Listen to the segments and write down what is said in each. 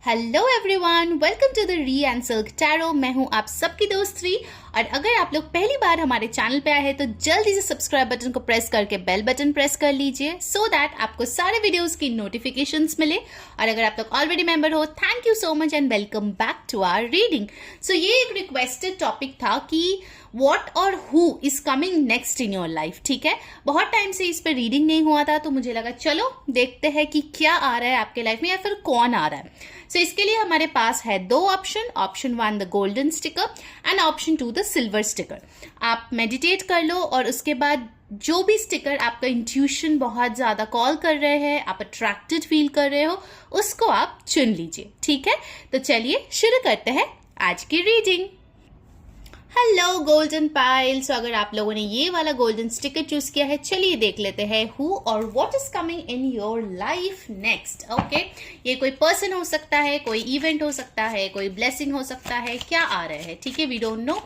Hello everyone, welcome to the re and silk tarot. मैं हूं आप सबकी दोस्त री। और अगर आप लोग पहली बार हमारे चैनल पे आए हैं तो जल्दी से सब्सक्राइब बटन को प्रेस करके बेल बटन प्रेस कर लीजिए सो दैट आपको सारे वीडियोस की नोटिफिकेशंस मिले। और अगर आप लोग ऑलरेडी मेंबर हो, thank you so much and welcome back to our reading. So ये एक रिक्वेस्टेड टॉपिक था कि व्हाट और who is coming next in your life. ठीक है, बहुत टाइम से इस पे रीडिंग नहीं हुआ था तो मुझे लगा चलो देखते हैं कि क्या आ रहा है आपके लाइफ में या फिर कौन आ रहा है। सो इसके लिए हमारे पास है दो option 1 the golden sticker and option 2 the silver sticker. आप मेडिटेट कर लो और उसके बाद जो भी स्टिकर आपका इंट्यूशन बहुत ज्यादा कॉल कर रहे हैं, आप अट्रैक्टेड फील कर रहे हो, उसको आप चुन लीजिए। ठीक है, तो चलिए शुरू करते हैं आज की reading. Hello golden pile. So अगर आप लोगों ने ये वाला गोल्डन स्टिकर चूज किया है, चलिए देख लेते हैं हु और what is coming in your life next. Okay, ये कोई पर्सन हो सकता है, कोई इवेंट हो सकता है, कोई ब्लेसिंग हो सकता है, क्या आ रहा है। ठीक है, we don't know,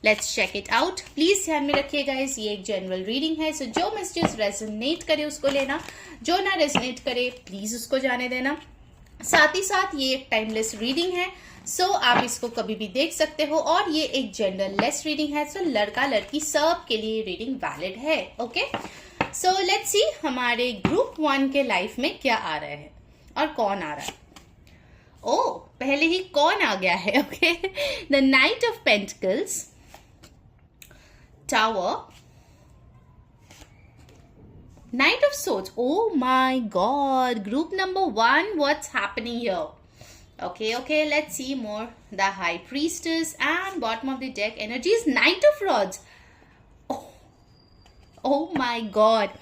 let's check it out. Please ध्यान में रखिएगा ये एक जनरल रीडिंग है। सो जो मैसेजेस रेजोनेट करे उसको लेना, जो ना रेजोनेट करे प्लीज उसको जाने देना। साथ ही साथ ये एक टाइमलेस रीडिंग है, सो आप इसको कभी भी देख सकते हो। और ये एक जेंडर लेस रीडिंग है, सो लड़का लड़की सब के लिए रीडिंग वैलिड है। ओके, सो लेट्स सी हमारे ग्रुप 1 के लाइफ में क्या आ रहा है और कौन आ रहा है। ओ, पहले ही कौन आ गया है। Okay, the night of pentacles, tower, Knight of Swords. Oh my God. Group number 1, what's happening here? Okay, let's see more. The High Priestess and bottom of the deck energy is Knight of Rods. Oh my God.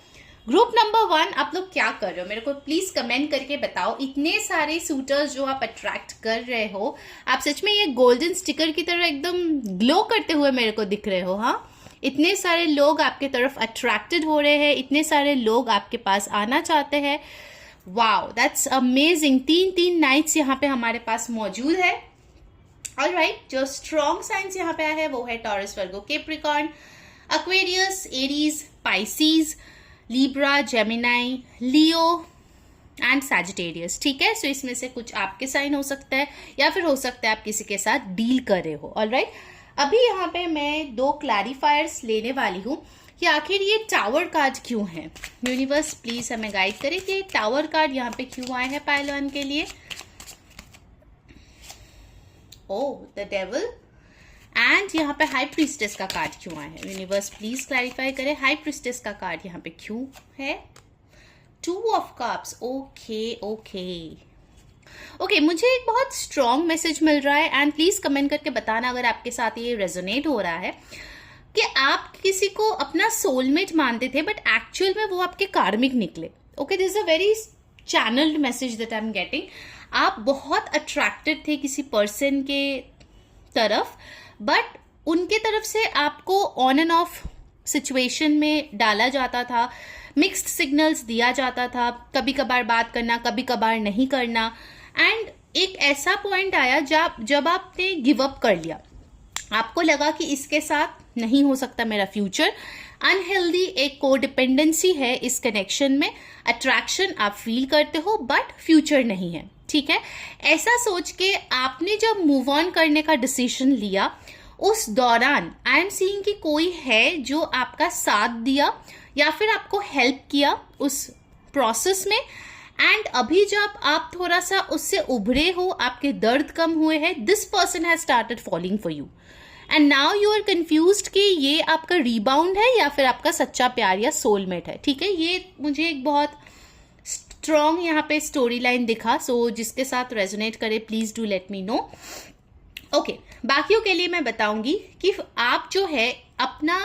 Group number 1, आप लोग क्या कर रहे हो मेरे को please comment करके बताओ। इतने सारे सूटर्स जो आप अट्रैक्ट कर रहे हो, आप सच में ये गोल्डन स्टिकर की तरह एकदम ग्लो करते हुए मेरे को दिख रहे हो। हाँ, इतने सारे लोग आपके तरफ अट्रैक्टेड हो रहे हैं, इतने सारे लोग आपके पास आना चाहते हैं। Wow, that's amazing. 3 नाइट्स यहाँ पे हमारे पास मौजूद है। ऑलराइट, जो स्ट्रॉन्ग साइंस यहाँ पे आया है वो है taurus, Virgo, Capricorn, Aquarius, Aries, Pisces, Libra, Gemini, Leo and Sagittarius. ठीक है, सो इसमें से कुछ आपके साइन हो सकता है या फिर हो सकता है आप किसी के साथ डील कर रहे हो। ऑलराइट, अभी यहाँ पे मैं 2 क्लैरिफायर्स लेने वाली हूँ कि आखिर ये टावर कार्ड क्यों है। यूनिवर्स प्लीज हमें गाइड करे कि टावर कार्ड यहाँ पे क्यों आए हैं पाइल 1 के लिए। ओह, द डेविल। एंड यहाँ पे हाई प्रीस्टेस का कार्ड क्यों आया है। यूनिवर्स प्लीज क्लैरिफाई करे हाई प्रीस्टेस का कार्ड यहाँ पे क्यों है। 2 ऑफ कप्स। ओके, मुझे एक बहुत स्ट्रॉन्ग मैसेज मिल रहा है एंड प्लीज कमेंट करके बताना अगर आपके साथ ये रेजोनेट हो रहा है कि आप किसी को अपना सोलमेट मानते थे बट एक्चुअल में वो आपके कार्मिक निकले। Okay, this is a very channelled message that I am getting. आप बहुत अट्रैक्टेड थे किसी पर्सन के तरफ बट उनके तरफ से आपको ऑन एंड ऑफ सिचुएशन में डाला जाता था, मिक्स्ड सिग्नल्स दिया जाता था, कभी कभार बात करना, कभी कभार नहीं करना। एंड एक ऐसा पॉइंट आया जब आपने गिव अप कर लिया, आपको लगा कि इसके साथ नहीं हो सकता मेरा फ्यूचर। अनहेल्दी एक कोडिपेंडेंसी है इस कनेक्शन में। अट्रैक्शन आप फील करते हो बट फ्यूचर नहीं है। ठीक है, ऐसा सोच के आपने जब मूव ऑन करने का डिसीजन लिया, उस दौरान आई एम सीइंग कि कोई है जो आपका साथ दिया या फिर आपको हेल्प किया उस प्रोसेस में। एंड अभी जब आप थोड़ा सा उससे उभरे हो, आपके दर्द कम हुए हैं, this person has started falling for you and now you are confused कि ये आपका रीबाउंड है या फिर आपका सच्चा प्यार या सोलमेट है। ठीक है, ये मुझे एक बहुत स्ट्रॉन्ग यहाँ पे स्टोरी लाइन दिखा। सो जिसके साथ रेजोनेट करे please do let me know. Okay, बाकियों के लिए मैं बताऊंगी कि आप जो है अपना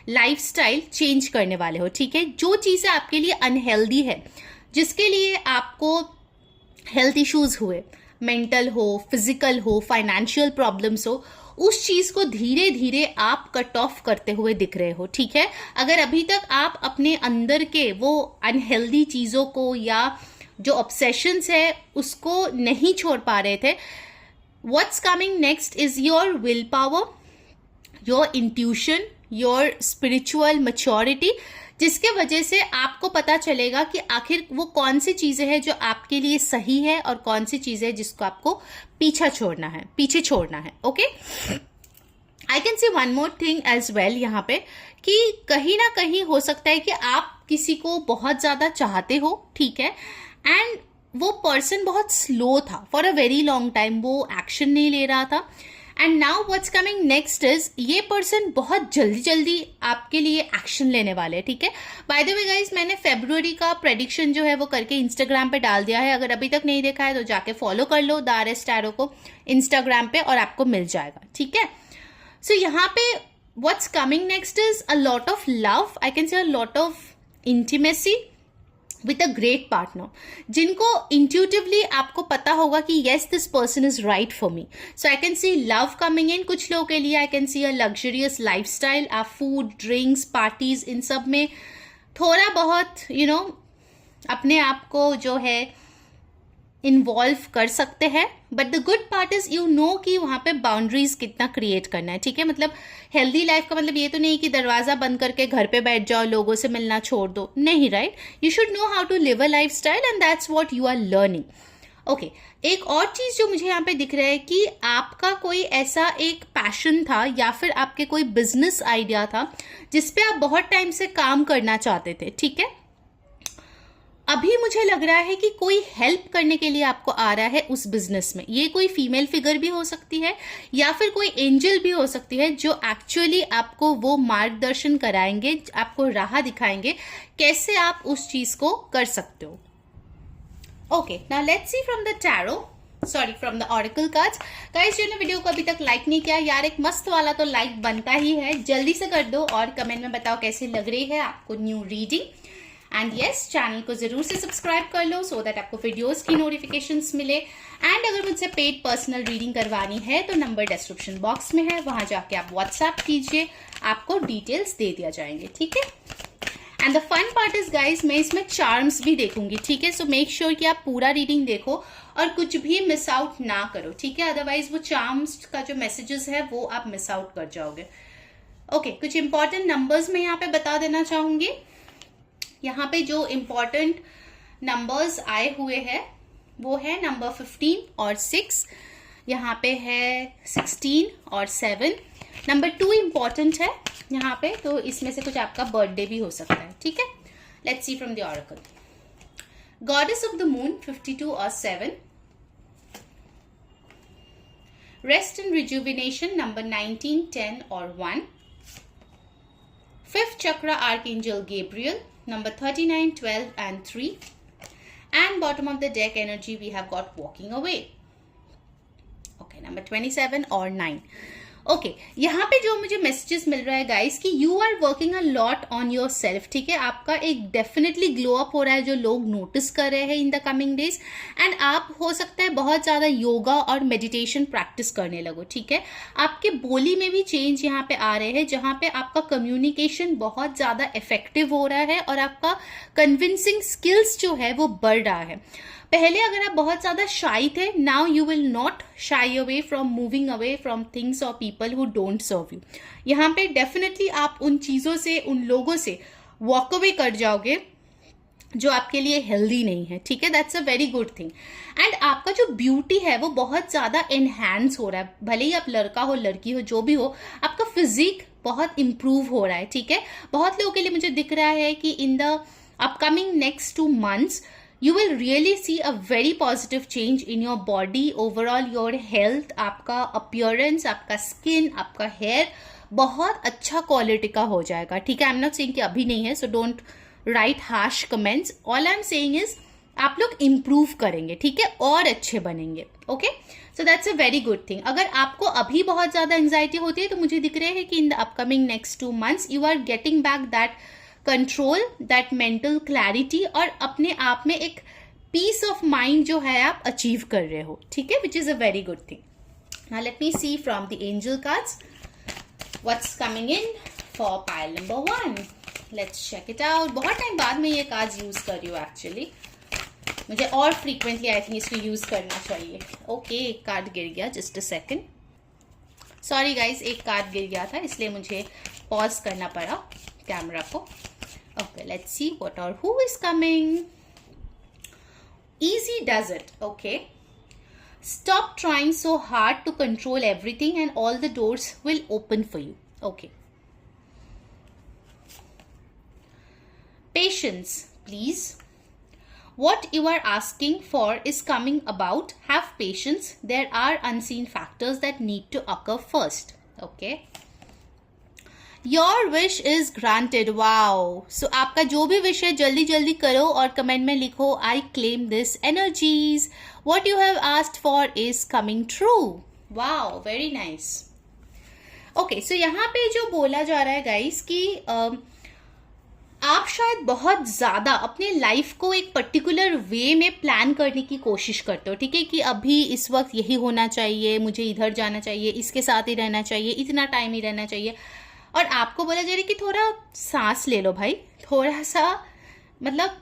लाइफस्टाइल चेंज करने वाले हो। ठीक है, जो चीजें आपके लिए अनहेल्दी है, जिसके लिए आपको हेल्थ इश्यूज हुए, मेंटल हो, फिजिकल हो, फाइनेंशियल प्रॉब्लम्स हो, उस चीज को धीरे धीरे आप कट ऑफ करते हुए दिख रहे हो। ठीक है, अगर अभी तक आप अपने अंदर के वो अनहेल्दी चीजों को या जो ऑब्सेशंस है उसको नहीं छोड़ पा रहे थे, what's coming next is your will power, your intuition, your spiritual maturity. जिसके वजह से आपको पता चलेगा कि आखिर वो कौन सी चीजें हैं जो आपके लिए सही है और कौन सी चीजें हैं जिसको आपको पीछे छोड़ना है। Okay, I can see one more thing as well यहाँ पे, कि कहीं ना कहीं हो सकता है कि आप किसी को बहुत ज्यादा चाहते हो, ठीक है, एंड वो पर्सन बहुत स्लो था for a very long time, वो एक्शन नहीं ले रहा था, and now what's coming next is ये पर्सन बहुत जल्दी आपके लिए एक्शन लेने वाले हैं, ठीक है। बाय द वे गाइस, मैंने फेब्रुअरी का प्रेडिक्शन जो है वो करके इंस्टाग्राम पे डाल दिया है, अगर अभी तक नहीं देखा है तो जाके फॉलो कर लो द आरएस टैरो को इंस्टाग्राम पे और आपको मिल जाएगा, ठीक है। सो यहाँ पे what's coming next is a lot of love, I can say a lot of intimacy with a great partner, जिनको इंट्यूटिवली आपको पता होगा कि yes this person is right for me. So I can C love coming in. कुछ लोगों के लिए आई can C a luxurious lifestyle, आप फूड, ड्रिंक्स, पार्टीज, इन सब में थोड़ा बहुत अपने आप को जो है इन्वॉल्व कर सकते हैं, but the good part is कि वहां पे बाउंड्रीज कितना क्रिएट करना है, ठीक है। मतलब हेल्दी लाइफ का मतलब ये तो नहीं कि दरवाजा बंद करके घर पे बैठ जाओ, लोगों से मिलना छोड़ दो, नहीं, right. You should know how to live a lifestyle and that's what you are learning. Okay, एक और चीज जो मुझे यहाँ पे दिख रहा है कि आपका कोई ऐसा एक पैशन था या फिर आपके कोई बिजनेस आइडिया था जिसपे आप बहुत टाइम से काम करना चाहते थे, ठीक है। अभी मुझे लग रहा है कि कोई हेल्प करने के लिए आपको आ रहा है उस बिजनेस में। ये कोई फीमेल फिगर भी हो सकती है या फिर कोई एंजल भी हो सकती है जो एक्चुअली आपको वो मार्गदर्शन कराएंगे, आपको राह दिखाएंगे कैसे आप उस चीज को कर सकते हो। Okay, now let's see from the tarot, sorry from the oracle cards. Guys, जिन्होंने वीडियो को अभी तक लाइक नहीं किया यार, एक मस्त वाला तो लाइक बनता ही है, जल्दी से कर दो और कमेंट में बताओ कैसी लग रही है आपको new reading. And yes, channel को जरूर से सब्सक्राइब कर लो सो दैट आपको वीडियोस की नोटिफिकेशंस मिले। एंड अगर मुझसे पेड पर्सनल रीडिंग करवानी है तो नंबर डिस्क्रिप्शन बॉक्स में है, वहां जाके आप व्हाट्सएप कीजिए, आपको डिटेल्स दे दिया जाएंगे, ठीक है। And the fun part is guys, मैं इसमें चार्म्स भी देखूंगी, ठीक है। सो मेक श्योर कि आप पूरा रीडिंग देखो और कुछ भी मिस आउट ना करो, ठीक है, अदरवाइज वो चार्म्स का जो मैसेजेस है वो आप मिस आउट कर जाओगे। ओके, कुछ इंपॉर्टेंट नंबर्स मैं यहाँ पे बता देना चाहूंगी। यहाँ पे जो इम्पोर्टेंट नंबर्स आए हुए हैं वो है नंबर 15 और 6, यहाँ पे है 16 और 7। नंबर 2 इम्पोर्टेंट है यहाँ पे, तो इसमें से कुछ आपका बर्थडे भी हो सकता है, ठीक है। Let's see from the oracle. Goddess of the moon 52 और 7। रेस्ट एंड रिजुविनेशन नंबर 19, 10 और 1। फिफ्थ चक्र archangel Gabriel number 39, 12 and 3, and bottom of the deck energy we have got walking away. Okay, number 27 or 9. Okay, यहाँ पे जो मुझे messages मिल रहा है guys कि you are working a lot on yourself, ठीक है। आपका एक डेफिनेटली ग्लो अप हो रहा है जो लोग नोटिस कर रहे हैं इन द कमिंग डेज, एंड आप हो सकता है बहुत ज्यादा योगा और मेडिटेशन प्रैक्टिस करने लगो, ठीक है। आपके बोली में भी चेंज यहाँ पे आ रहे हैं जहाँ पे आपका कम्युनिकेशन बहुत ज्यादा इफेक्टिव हो रहा है और आपका कन्विंसिंग स्किल्स जो है वो बढ़ रहा है। पहले अगर आप बहुत ज्यादा शाई थे, now you will not shy away from moving away from things और people who don't serve you. यहाँ पे डेफिनेटली आप उन चीजों से, उन लोगों से वॉक अवे कर जाओगे जो आपके लिए हेल्दी नहीं है, ठीक है। That's a very good thing. And आपका जो ब्यूटी है वो बहुत ज्यादा एनहांस हो रहा है, भले ही आप लड़का हो लड़की हो जो भी हो, आपका फिजिक बहुत इंप्रूव हो रहा है, ठीक है। बहुत लोगों के लिए मुझे दिख रहा है कि in the upcoming next 2 months you will really see a very positive change in your body, overall your health, आपका appearance, आपका skin, आपका hair बहुत अच्छा क्वालिटी का हो जाएगा, ठीक है। आई एम नॉट सेइंग कि अभी नहीं है, so don't write harsh comments. All I am saying is आप लोग इंप्रूव करेंगे, ठीक है, और अच्छे बनेंगे, okay. So that's a very good thing. अगर आपको अभी बहुत ज्यादा एंजाइटी होती है तो मुझे दिख रहे हैं कि in the upcoming next 2 months you are getting back that control, that mental clarity, और अपने आप में एक पीस ऑफ माइंड जो है आप अचीव कर रहे हो, ठीक है, which is a very good thing. Now let me see from the angel cards what's coming in for pile number 1। Let's check it out. बहुत टाइम बाद में ये कार्ड्स यूज कर रही हूँ एक्चुअली, मुझे और फ्रीक्वेंटली आई थिंक इसको यूज करना चाहिए। ओके, एक कार्ड गिर गया, just a second, sorry guys, एक कार्ड गिर गया था इसलिए मुझे पॉज करना पड़ा कैमरा को। Okay, let's see what or who is coming. Easy does it. Okay. Stop trying so hard to control everything and all the doors will open for you. Okay. Patience, please. What you are asking for is coming about. Have patience. There are unseen factors that need to occur first. Okay. Your wish is granted. Wow. So आपका जो भी wish है जल्दी जल्दी करो और comment में लिखो I claim this energies. What you have asked for is coming true. Wow, very nice. Okay, so यहाँ पे जो बोला जा रहा है guys कि आप शायद बहुत ज़्यादा अपने लाइफ को एक पर्टिकुलर वे में प्लान करने की कोशिश करते हो, ठीक है, कि अभी इस वक्त यही होना चाहिए, मुझे इधर जाना चाहिए, इसके साथ ही रहना चाहिए, इतना टाइम ही रहना चाहिए, और आपको बोला जा रहा है कि थोड़ा सांस ले लो भाई, थोड़ा सा मतलब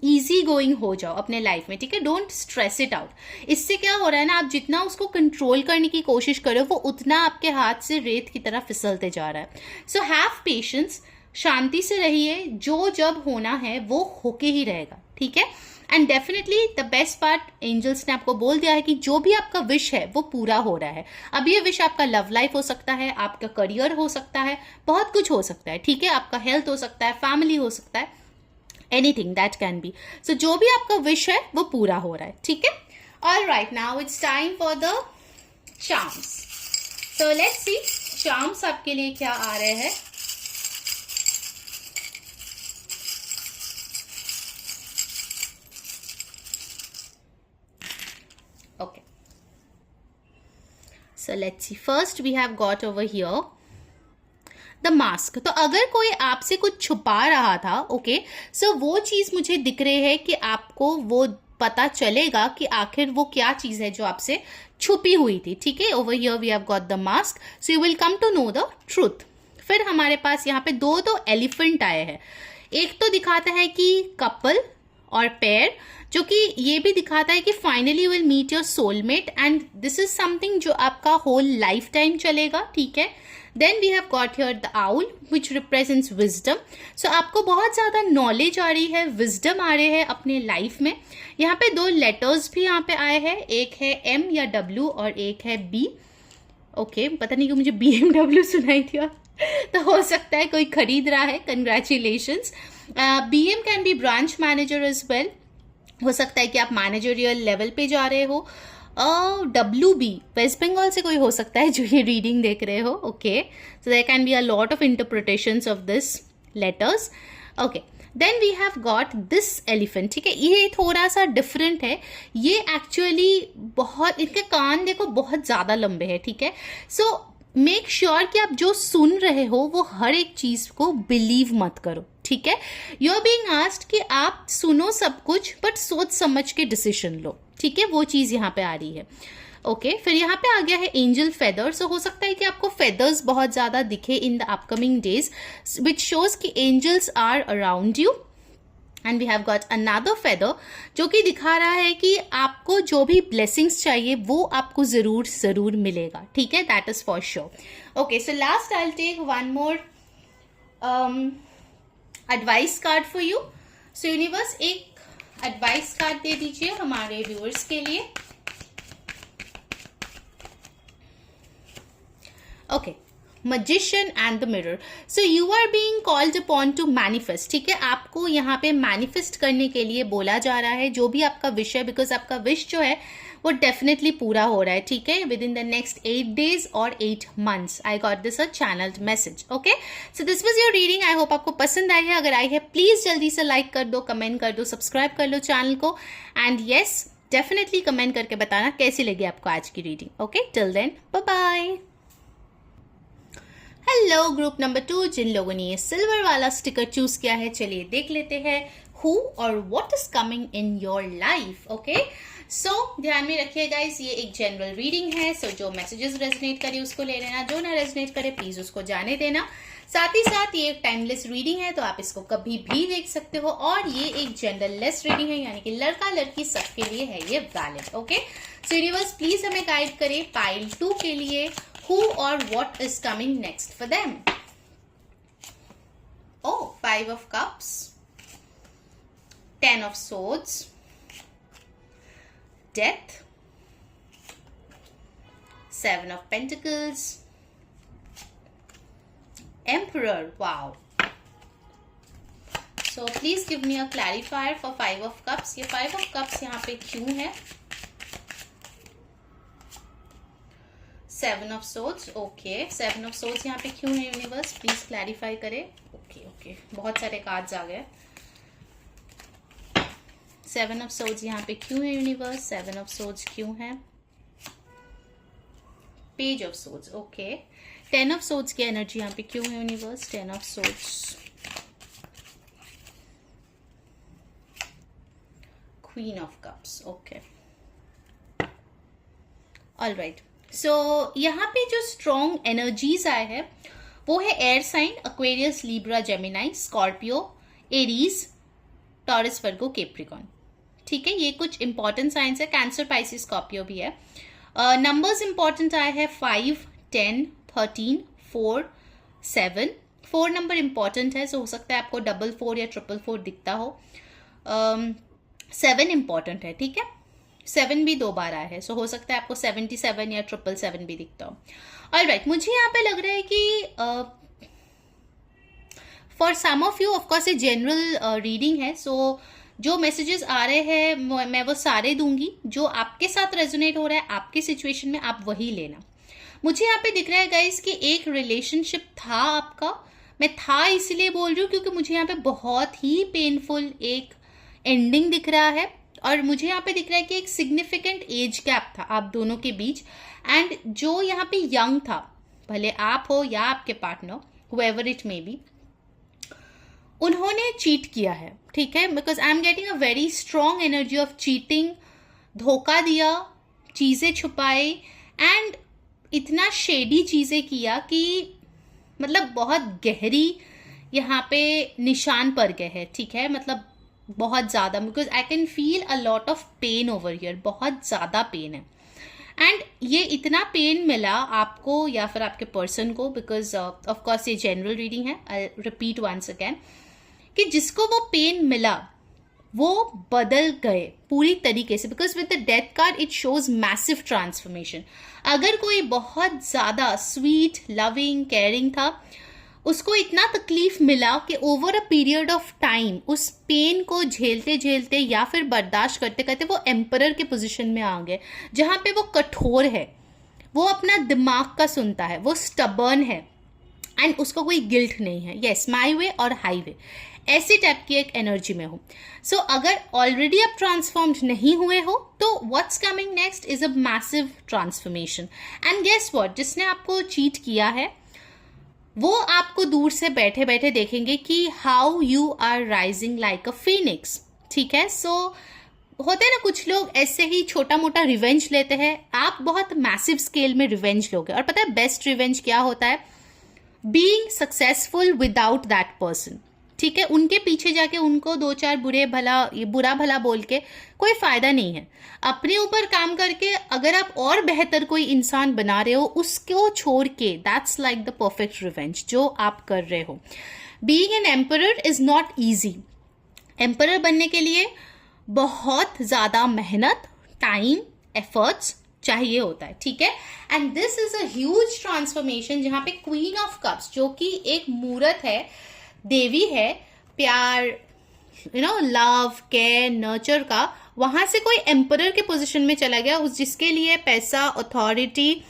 इजी गोइंग हो जाओ अपने लाइफ में, ठीक है, डोंट स्ट्रेस इट आउट। इससे क्या हो रहा है ना, आप जितना उसको कंट्रोल करने की कोशिश करो वो उतना आपके हाथ से रेत की तरह फिसलते जा रहा है। सो हैव पेशेंस, शांति से रहिए, जो जब होना है वो होके ही रहेगा, ठीक है। And definitely the best part, angels ने आपको बोल दिया है कि जो भी आपका विश है वो पूरा हो रहा है। अब ये विश आपका लव लाइफ हो सकता है, आपका करियर हो सकता है, बहुत कुछ हो सकता है, ठीक है, आपका हेल्थ हो सकता है, फैमिली हो सकता है, एनीथिंग दैट कैन बी। सो जो भी आपका विश है वो पूरा हो रहा है, ठीक है। Alright, now it's time for the charms. So let's see charms आपके लिए क्या आ रहे हैं। Okay, so let's see. First we have got over here the mask. तो अगर कोई आपसे कुछ छुपा रहा था, ओके, सो वो चीज मुझे दिख रही है कि आपको वो पता चलेगा कि आखिर वो क्या चीज है जो आपसे छुपी हुई थी, ठीक है। Over here we have got the mask, so you will come to know the truth. फिर हमारे पास यहाँ पे दो एलिफेंट आए हैं। एक तो दिखाता है कि कपल और पेयर, जो कि ये भी दिखाता है कि finally will meet your soulmate and this is something जो आपका होल लाइफ टाइम चलेगा, ठीक है। Then we have got here the owl which represents wisdom. So आपको बहुत ज्यादा नॉलेज आ रही है, विजडम आ रहे हैं अपने लाइफ में। यहाँ पे दो लेटर्स भी यहाँ पे आए हैं, एक है M या W और एक है B। ओके, पता नहीं कि मुझे BMW सुनाई दिया तो हो सकता है कोई खरीद रहा है, congratulations. BM can be branch manager as well, हो सकता है कि आप मैनेजरियल लेवल पे जा रहे हो। WB वेस्ट बंगाल से कोई हो सकता है जो ये रीडिंग देख रहे हो, okay, so there can be a lot of interpretations of this letters. Okay, then we have got this elephant, ठीक है, ये थोड़ा सा डिफरेंट है, ये एक्चुअली बहुत, इनके कान देखो बहुत ज्यादा लंबे हैं, ठीक है। सो मेक श्योर कि आप जो सुन रहे हो वो हर एक चीज को बिलीव मत करो, ठीक है। यू आर बीइंग आस्क्ड कि आप सुनो सब कुछ बट सोच समझ के डिसीजन लो, ठीक है, वो चीज यहाँ पे आ रही है। ओके, फिर यहाँ पे आ गया है एंजल फेदर। सो हो सकता है कि आपको फेदर्स बहुत ज्यादा दिखे in the upcoming days, which shows कि angels are around you. And we have got another feather जो कि दिखा रहा है कि आपको जो भी ब्लेसिंग्स चाहिए वो आपको जरूर जरूर मिलेगा, ठीक है, that is for sure. Okay, so last I will take one more advice card for you. So universe एक एडवाइस कार्ड दे दीजिए हमारे व्यूअर्स के लिए। Okay, magician and the mirror. So you are being called upon to manifest, ठीक है, आपको यहाँ पे मैनिफेस्ट करने के लिए बोला जा रहा है जो भी आपका विश है, बिकॉज आपका विश जो है वो डेफिनेटली पूरा हो रहा है, ठीक है, with in the next 8 days और 8 months। I got this a channelled message. Okay, so this was your reading. I hope आपको पसंद आई है। अगर आई है प्लीज जल्दी से लाइक कर दो, कमेंट कर दो, सब्सक्राइब कर लो चैनल को, एंड येस डेफिनेटली कमेंट करके बताना कैसी लगी आपको आज की reading. Okay, till then bye bye. Hello group number 2, जिन लोगों ने ये सिल्वर वाला स्टिकर चूज किया है, चलिए देख लेते हैं हु और what is coming in your life. Okay, so ध्यान में रखिए गाइस, ये एक जनरल रीडिंग है, सो जो मैसेजेस रेजोनेट करे उसको ले लेना, जो ना रेजोनेट करे प्लीज उसको जाने देना। साथ ही साथ ये एक टाइमलेस रीडिंग है, तो आप इसको कभी भी देख सकते हो, और ये एक जेंडरलेस रीडिंग है, यानी कि लड़का लड़की सबके लिए है ये valid. Okay, so universe please हमें गाइड करे पाइल 2 के लिए, who or what is coming next for them. Oh, 5 of Cups, 10 of Swords, Death, 7 of Pentacles, Emperor. Wow. So please give me a clarifier for 5 of Cups. ये 5 of Cups यहाँ पे क्यों है? 7 of Swords. Okay, 7 of Swords यहाँ पे क्यों है universe? Please clarify करे. ओके, बहुत सारे कार्ड्स आ गए. 7 of Swords यहाँ पे क्यों है यूनिवर्स? 7 of Swords क्यों है? Page of Swords. Okay, 10 of Swords की एनर्जी यहाँ पे क्यों है universe? 10 of Swords. Queen of Cups. Okay, alright. So यहाँ पे जो स्ट्रॉन्ग एनर्जीज आए हैं वो है air sign, Aquarius, Libra, Gemini, Scorpio, Aries, Taurus, Virgo, Capricorn. ठीक है, ये कुछ इंपॉर्टेंट साइंस है. कैंसर, पाइसिस, स्कॉर्पियो भी है. नंबर्स इंपॉर्टेंट आए हैं 5, 10, 13, 4, 7. 4 नंबर इंपॉर्टेंट है, सो हो सकता है आपको 444 या 444 दिखता हो. 7 इंपॉर्टेंट है. ठीक है, 7 भी 2 बार आया है, सो हो सकता है आपको 77 या 777 भी दिखता हो. ऑलराइट, मुझे यहाँ पे लग रहा है कि for some of you of course ये जनरल रीडिंग है, सो जो मैसेजेस आ रहे हैं मैं वो सारे दूंगी. जो आपके साथ रेजोनेट हो रहा है आपके सिचुएशन में, आप वही लेना. मुझे यहाँ पे दिख रहा है गाइस कि एक रिलेशनशिप था आपका. मैं था इसलिए बोल रही हूँ क्योंकि मुझे यहाँ पे बहुत ही पेनफुल एक एंडिंग दिख रहा है. और मुझे यहाँ पे दिख रहा है कि एक सिग्निफिकेंट एज गैप था आप दोनों के बीच. एंड जो यहाँ पे यंग था, भले आप हो या आपके partner, however it may be, उन्होंने चीट किया है. ठीक है, because I am getting a very strong energy of cheating. धोखा दिया, चीजें छुपाई एंड इतना शेडी चीजें किया कि मतलब बहुत गहरी यहाँ पे निशान पड़ गए हैं. ठीक है, मतलब बहुत ज़्यादा, because I can feel a lot of pain over here. बहुत ज़्यादा पेन है. एंड ये इतना पेन मिला आपको या फिर आपके पर्सन को, बिकॉज ऑफ कोर्स ये जनरल रीडिंग है. आई रिपीट वंस अगेन कि जिसको वो पेन मिला वो बदल गए पूरी तरीके से. Because with the death card it shows massive transformation. अगर कोई बहुत ज़्यादा स्वीट, लविंग, केयरिंग था, उसको इतना तकलीफ मिला कि over a period of time उस पेन को झेलते झेलते या फिर बर्दाश्त करते करते वो एम्परर के पोजीशन में आ गए, जहां पे वो कठोर है, वो अपना दिमाग का सुनता है, वो स्टबर्न है एंड उसको कोई गिल्ट नहीं है. यस, माई वे और हाईवे, ऐसी टाइप की एक एनर्जी में हो. सो अगर ऑलरेडी आप ट्रांसफॉर्म्ड नहीं हुए हो तो what's coming next is a massive transformation. And guess what, जिसने आपको चीट किया है वो आपको दूर से बैठे बैठे देखेंगे कि how you are rising like a phoenix. ठीक है, सो होते हैं ना कुछ लोग ऐसे ही छोटा मोटा रिवेंज लेते हैं. आप बहुत मैसिव स्केल में रिवेंज लोगे. और पता है बेस्ट रिवेंज क्या होता है? Being successful without that person. ठीक है, उनके पीछे जाके उनको 2-4 बुरा भला बोल के कोई फायदा नहीं है. अपने ऊपर काम करके अगर आप और बेहतर कोई इंसान बना रहे हो, उसको छोड़ के, that's like the perfect revenge जो आप कर रहे हो. Being an emperor is not easy. Emperor बनने के लिए बहुत ज्यादा मेहनत, टाइम, एफर्ट्स चाहिए होता है. ठीक है, and this is a huge transformation जहां पे क्वीन ऑफ कप्स, जो कि एक मूर्त है, देवी है, प्यार, लव, केयर, नर्चर का, वहां से कोई एम्परर के पोजीशन में चला गया, उस जिसके लिए पैसा, अथॉरिटी,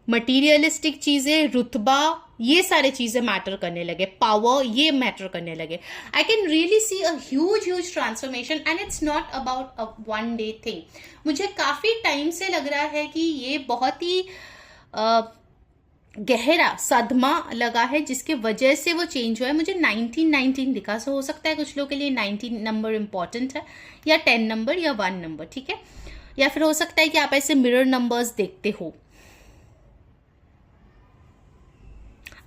मटीरियलिस्टिक चीजें, रुतबा, ये सारे चीजें मैटर करने लगे, पावर, ये मैटर करने लगे. आई can really C a huge transformation and it's not about a one day thing. मुझे काफी टाइम से लग रहा है कि ये बहुत ही गहरा सदमा लगा है जिसके वजह से वो चेंज हुआ है. मुझे 1919 दिखा, सो हो सकता है कुछ लोगों के लिए 19 नंबर इंपॉर्टेंट है, या 10 नंबर या 1 नंबर. ठीक है, या फिर हो सकता है कि आप ऐसे मिरर नंबर्स देखते हो.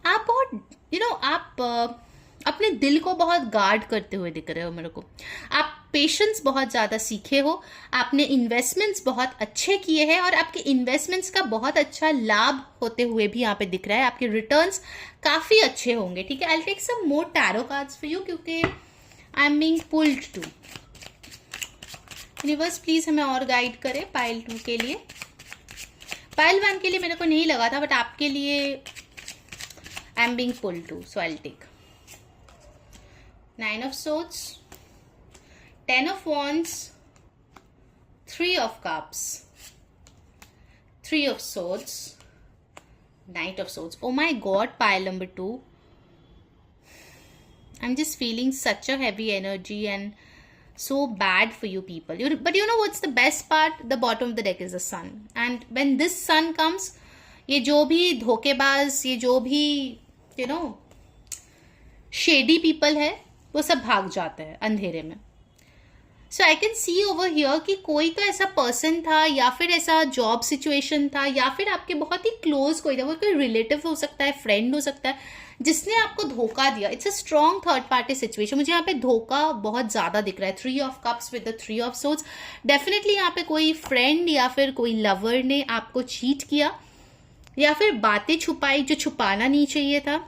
आप बहुत आप अपने दिल को बहुत गार्ड करते हुए दिख रहे हो मेरे को. आप पेशेंस बहुत ज़्यादा सीखे हो, आपने इन्वेस्टमेंट्स बहुत अच्छे किए हैं और आपके इन्वेस्टमेंट्स का बहुत अच्छा लाभ होते हुए भी यहाँ पे दिख रहा है, आपके रिटर्न्स काफ़ी अच्छे होंगे, ठीक है। I will take some more tarot cards for you क्योंकि I am being pulled to. Universe please हमें और गाइड करे पाइल 2 के लिए। पाइल 1 के लिए मेरे को नहीं लगा था, बट आपके लिए I am being pulled to, so I will take 9 of swords, 10 of wands, 3 of cups, 3 of swords, Knight of swords. Oh my god, pile number 2. I'm just feeling such a heavy energy and so bad for you people. But you know what's the best part? The bottom of the deck is the sun. And when this sun comes, ये जो भी धोखेबाज, ये जो भी you know shady people है, वो सब भाग जाते हैं अंधेरे में। So I can see over here कि कोई तो ऐसा पर्सन था या फिर ऐसा जॉब सिचुएशन था या फिर आपके बहुत ही क्लोज कोई था, वो कोई रिलेटिव हो सकता है, फ्रेंड हो सकता है, जिसने आपको धोखा दिया। It's a strong third party situation. मुझे यहाँ पे धोखा बहुत ज्यादा दिख रहा है। 3 of cups with the 3 of swords। Definitely यहाँ पे कोई फ्रेंड या फिर कोई लवर ने आपको चीट किया या फिर बातें छुपाई जो छुपाना नहीं चाहिए था,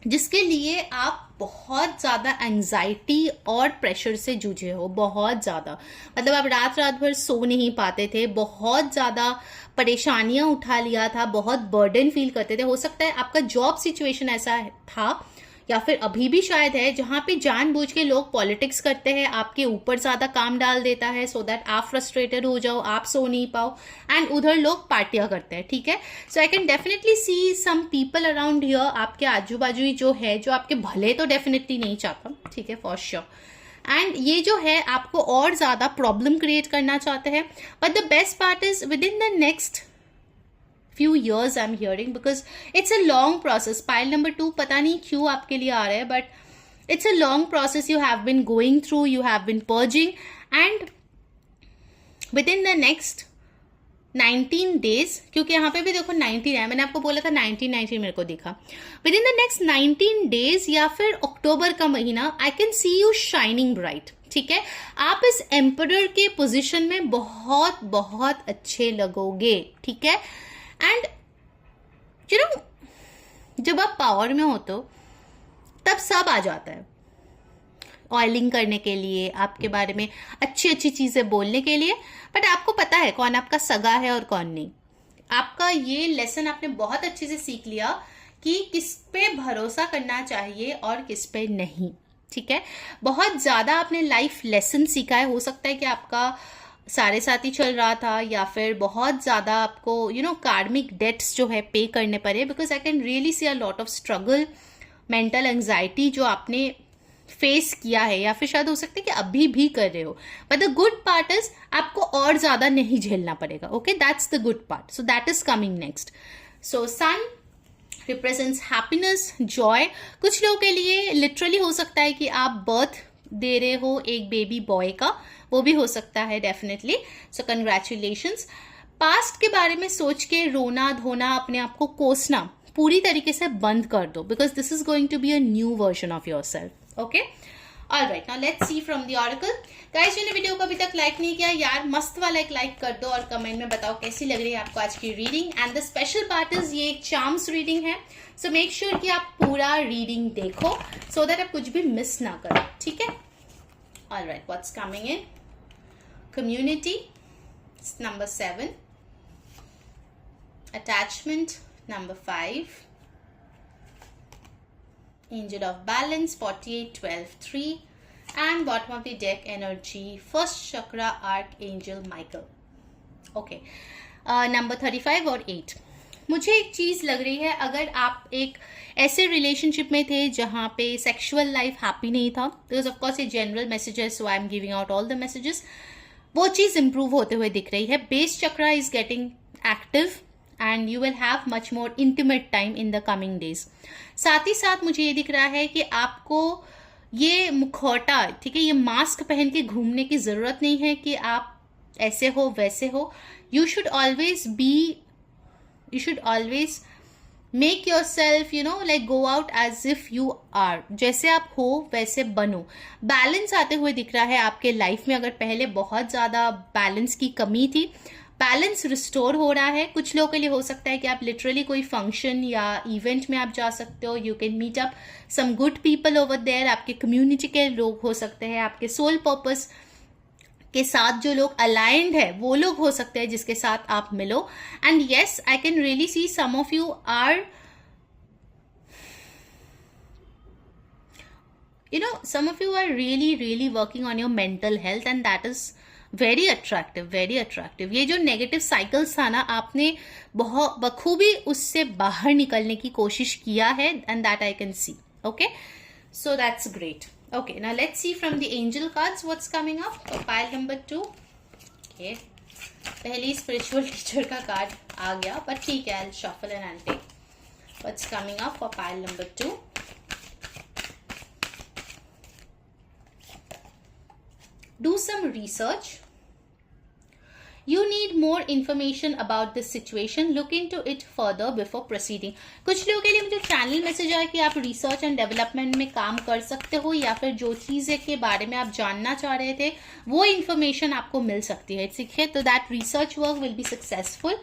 जिसके लिए आप बहुत ज्यादा एंजाइटी और प्रेशर से जूझे हो, बहुत ज्यादा। मतलब आप रात रात भर सो नहीं पाते थे, बहुत ज्यादा परेशानियां उठा लिया था, बहुत बर्डन फील करते थे। हो सकता है आपका जॉब सिचुएशन ऐसा था या फिर अभी भी शायद है जहां पे जानबूझ के लोग पॉलिटिक्स करते हैं, आपके ऊपर ज्यादा काम डाल देता है सो दैट आप फ्रस्ट्रेटेड हो जाओ, आप सो नहीं पाओ, एंड उधर लोग पार्टियां करते हैं, ठीक है। So I can definitely see some people around here, आपके आजू बाजू ही जो है, जो आपके भले तो डेफिनेटली नहीं चाहता, ठीक है, फॉर श्योर। एंड ये जो है आपको और ज्यादा प्रॉब्लम क्रिएट करना चाहते हैं। But the best part is with in the next few years I'm hearing, because it's a long process. Pile number 2 पता नहीं क्यों आपके लिए आ रहा है, but it's a long process you have been going through, you have been purging, and within the next 19 days, क्योंकि यहाँ पे भी देखो 19 है, मैंने आपको बोला था 19 मेरे को दिखा। Within the next 19 days या फिर अक्टूबर का महीना, I can see you shining bright, ठीक है। आप इस एम्परर के पोजीशन में बहुत बहुत अच्छे लगोगे, ठीक है। एंड यू नो जब आप पावर में हो तो तब सब आ जाता है, ऑयलिंग करने के लिए, आपके बारे में अच्छी अच्छी चीजें बोलने के लिए, बट आपको पता है कौन आपका सगा है और कौन नहीं। आपका ये लेसन आपने बहुत अच्छे से सीख लिया कि किस पे भरोसा करना चाहिए और किस पे नहीं, ठीक है। बहुत ज्यादा आपने लाइफ लेसन सीखा है। हो सकता है कि आपका सारे साथी चल रहा था या फिर बहुत ज्यादा आपको कार्मिक डेट्स जो है पे करने पड़े, because I can really C a lot of struggle, mental anxiety जो आपने फेस किया है या फिर शायद हो सकता है कि अभी भी कर रहे हो। But the good part is आपको और ज्यादा नहीं झेलना पड़ेगा, okay, that's the good part. So that is coming next. So sun represents happiness, joy. कुछ लोगों के लिए लिटरली हो सकता है कि आप बर्थ दे रहे हो एक बेबी बॉय का, वो भी हो सकता है डेफिनेटली। सो कंग्रेचुलेशंस। पास्ट के बारे में सोच के रोना धोना, अपने आप को कोसना पूरी तरीके से बंद कर दो, because this is going to be a new version of yourself, okay. Alright, now let's see from the oracle. Guys, जिन्होंने वीडियो को अभी तक लाइक नहीं किया, यार मस्त वाला एक लाइक कर दो और कमेंट में बताओ कैसी लग रही है आपको आज की reading. And the special part is ये एक चार्म्स रीडिंग है, सो मेक श्योर कि आप पूरा रीडिंग देखो सो दैट आप कुछ भी मिस ना करो, ठीक है। Alright, what's coming in community, number 7, attachment number 5, angel of balance 48 12 3, and bottom of the deck energy first chakra archangel Michael, okay, number 35 और 8। मुझे एक चीज लग रही है, अगर आप एक ऐसे रिलेशनशिप में थे जहां पे सेक्सुअल लाइफ हैप्पी नहीं था, बिकॉज ऑफ कोर्स ये जनरल मैसेज है, so I am giving out all the messages, वो चीज इंप्रूव होते हुए दिख रही है। Base chakra is getting active and you will have much more intimate time in the coming days. साथ ही साथ मुझे ये दिख रहा है कि आपको ये मुखौटा, ठीक है, ये मास्क पहन के घूमने की जरूरत नहीं है कि आप ऐसे हो वैसे हो। You should always make yourself like go out as if you are, जैसे आप हो वैसे बनो। बैलेंस आते हुए दिख रहा है आपके लाइफ में। अगर पहले बहुत ज्यादा बैलेंस की कमी थी, बैलेंस रिस्टोर हो रहा है। कुछ लोगों के लिए हो सकता है कि आप लिटरली कोई फंक्शन या इवेंट में आप जा सकते हो। You can meet up some good people over there. आपके कम्युनिटी के लोग हो सकते हैं, आपके सोल पर्पस के साथ जो लोग अलाइंड है वो लोग हो सकते हैं जिसके साथ आप मिलो। And yes, I can really see some of you are some of you are really working on your mental health and that is very attractive. ये जो नेगेटिव साइकिल्स था ना, आपने बहुत बखूबी उससे बाहर निकलने की कोशिश किया है and that I can see. Okay, so that's great. Okay, now let's see from the angel cards what's coming up for pile number 2. Okay, पहली स्पिरिचुअल टीचर का कार्ड आ गया, पर ठीक है, I'll shuffle and I'll take what's coming up for pile number 2. Do some research. You need more information about this situation. Look into it further before proceeding. कुछ लोगों के लिए मुझे चैनल मैसेज आया कि आप रिसर्च एंड डेवलपमेंट में काम कर सकते हो, या फिर जो चीज़ें के बारे में आप जानना चाह रहे थे वो इन्फॉर्मेशन आपको मिल सकती है, ठीक है। तो that research work will be successful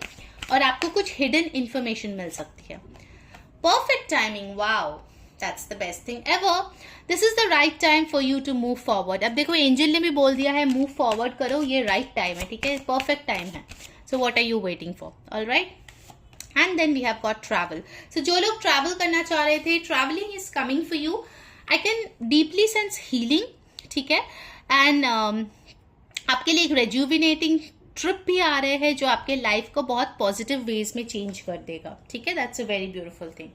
और आपको कुछ हिडन इन्फॉर्मेशन मिल सकती है। Perfect timing, wow, That's the best thing ever. This is the right time for you to move forward. अब देखो, एंजल ने भी बोल दिया है मूव फॉरवर्ड करो, ये राइट टाइम है, ठीक है, परफेक्ट टाइम है। So what are you waiting for? Alright, and then we have got travel. So जो लोग ट्रैवल करना चाह रहे थे, travelling is coming for you. I can deeply sense healing, ठीक है, एंड आपके लिए एक रेजुविनेटिंग ट्रिप भी आ रहे हैं जो आपके लाइफ को बहुत पॉजिटिव वेज में चेंज कर देगा, ठीक है। That's a very beautiful thing.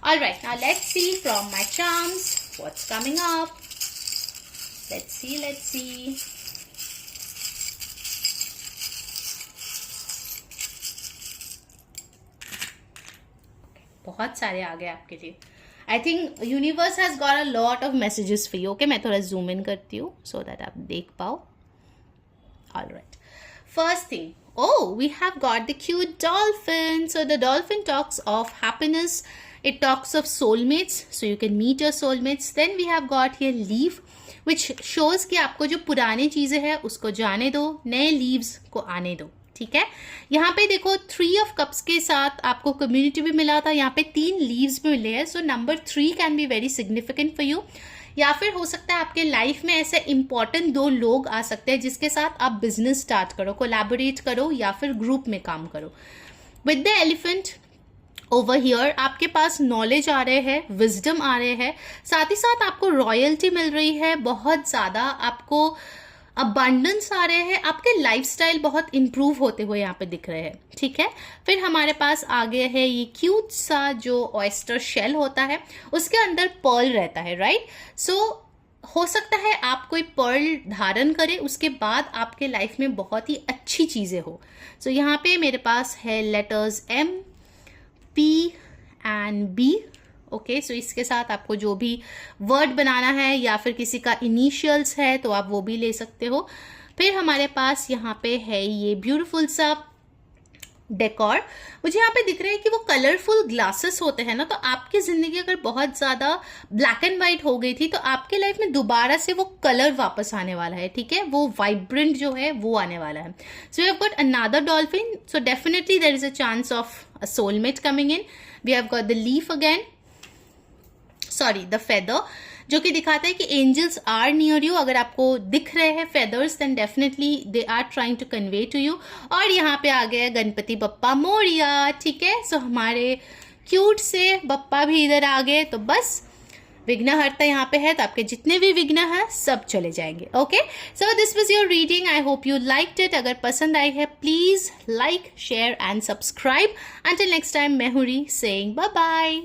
All right, now let's see from my charms what's coming up. Let's see. बहुत सारे आ गए आपके लिए। I think universe has got a lot of messages for you. Okay, मैं थोड़ा zoom in करती हूँ so that आप देख पाओ। All right, first thing, oh, we have got the cute dolphin. So the dolphin talks of happiness. It talks of soulmates, so you can meet your soulmates. Then we have got here leaf, which shows कि आपको जो पुरानी चीजें हैं उसको जाने दो, नए leaves को आने दो, ठीक है। यहाँ पे देखो 3 of cups के साथ आपको कम्युनिटी भी मिला था, यहाँ पे 3 leaves भी मिले हैं। So number 3 can be very significant for you. या फिर हो सकता है आपके लाइफ में ऐसे इंपॉर्टेंट 2 लोग आ सकते हैं जिसके साथ आप बिजनेस स्टार्ट करो, कोलैबोरेट करो या फिर ग्रुप में काम करो। With the elephant over here आपके पास नॉलेज आ रहे हैं, विजडम आ रहे हैं, साथ ही साथ आपको रॉयल्टी मिल रही है, बहुत ज्यादा आपको अबंडेंस आ रहे हैं, आपके लाइफस्टाइल बहुत इंप्रूव होते हुए यहाँ पे दिख रहे हैं, ठीक है। फिर हमारे पास आ गया है ये क्यूट सा जो ऑयस्टर शेल होता है, उसके अंदर पर्ल रहता है, राइट। सो हो सकता है आप कोई पर्ल धारण करें, उसके बाद आपके लाइफ में बहुत ही अच्छी चीजें हो। सो यहाँ पे मेरे पास है letters M, P and B। Okay, so इसके साथ आपको जो भी वर्ड बनाना है या फिर किसी का इनिशियल्स है तो आप वो भी ले सकते हो। फिर हमारे पास यहाँ पे है ये ब्यूटीफुल सा डेकोर। मुझे यहाँ पे दिख रहा है कि वो कलरफुल ग्लासेस होते हैं ना, तो आपकी जिंदगी अगर बहुत ज्यादा ब्लैक एंड व्हाइट हो गई थी तो आपके लाइफ में दोबारा से वो कलर वापस आने वाला है, ठीक है, वो वाइब्रेंट जो है वो आने वाला है। So we have got another dolphin, so definitely there is a chance of a soulmate coming in. We have got the leaf again, sorry, the feather, जो कि दिखाता है कि angels are near you. अगर आपको दिख रहे हैं feathers then definitely they are trying to convey to you. और यहाँ पे आ गया गणपति बप्पा मोरिया, ठीक है। सो हमारे क्यूट से बप्पा भी इधर आ गए, तो बस विघ्नहर्ता यहाँ पे है, तो आपके जितने भी विघ्न हैं सब चले जाएंगे। Okay, so this was your reading, I hope you liked it. अगर पसंद आई है please like, share and subscribe. Until next time, मैं हूँ री सेइंग बाय बाय।